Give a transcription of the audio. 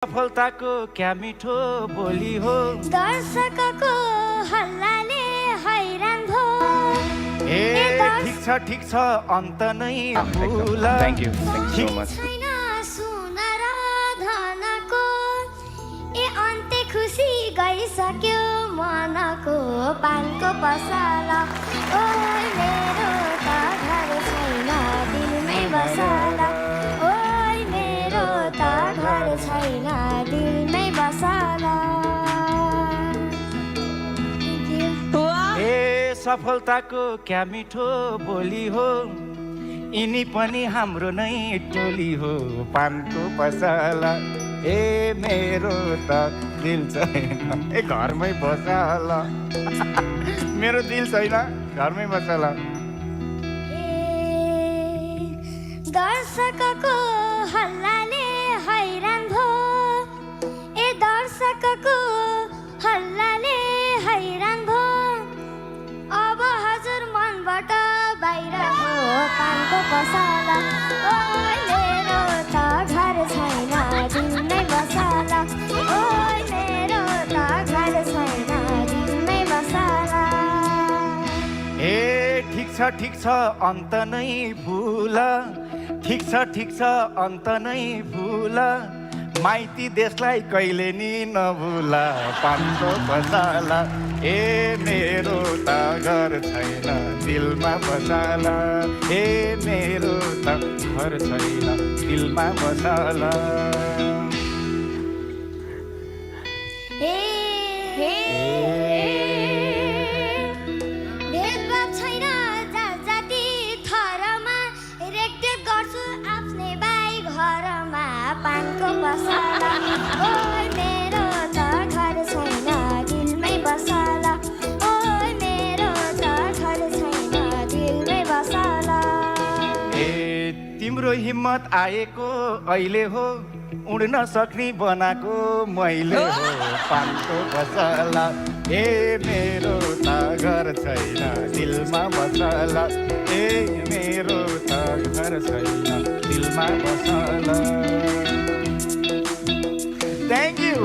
सफलताको क्या मिठो बोली हो, दर्शकको हल्लाले हैरान भो। ठिक छ अन्त नै भुल। Thank you so much. छैन सुन र धनको, अन्त्य खुसी गइसक्यो मनको पानको पसला। ओ मेरो त घर छैन दिलमै बसला। ओ मेरो त घर छैन दिलमै बसला। सफलताको क्या मिठो बोली हो, यिनी पनि हाम्रो नै टोली हो पानको पसला। मेरो त दिल छैन घरमै बसला। मेरो दिल छैन घरमै बसला। दर्शकको हल्लाले हैरान भो। दर्शकको हल्लाले हैरान भो। अब हजुर मनबाट बाहिर हो पानको पसला। ओ मेरो त घर छैन दिलमै बसला। ओ मेरो त घर छैन दिलमै बसला। ठिक छ अन्त नै भुल। ठिक छ अन्त नै भुल। माइती देशलाई कहिले नि नभुल पानको बसला। मेरो त घर छैन दिलमा बसला। मेरो त घर छैन दिलमा बसला। भेदभाव छैन जाति थरमा, रेखदेख गर्छु आफ्नै भाइ घरमा पानको पसला। ओ मेरो त घर छैन दिलमै बसला। ओ मेरो त घर छैन दिलमै बसला। तिम्रो हिम्मत आएको अहिले हो, उड्न सक्ने बनाएको मैले हो पानको बसला। मेरो त घर छैन दिलमा बसला। मेरो त घर छैन दिलमा बसला। Thank you.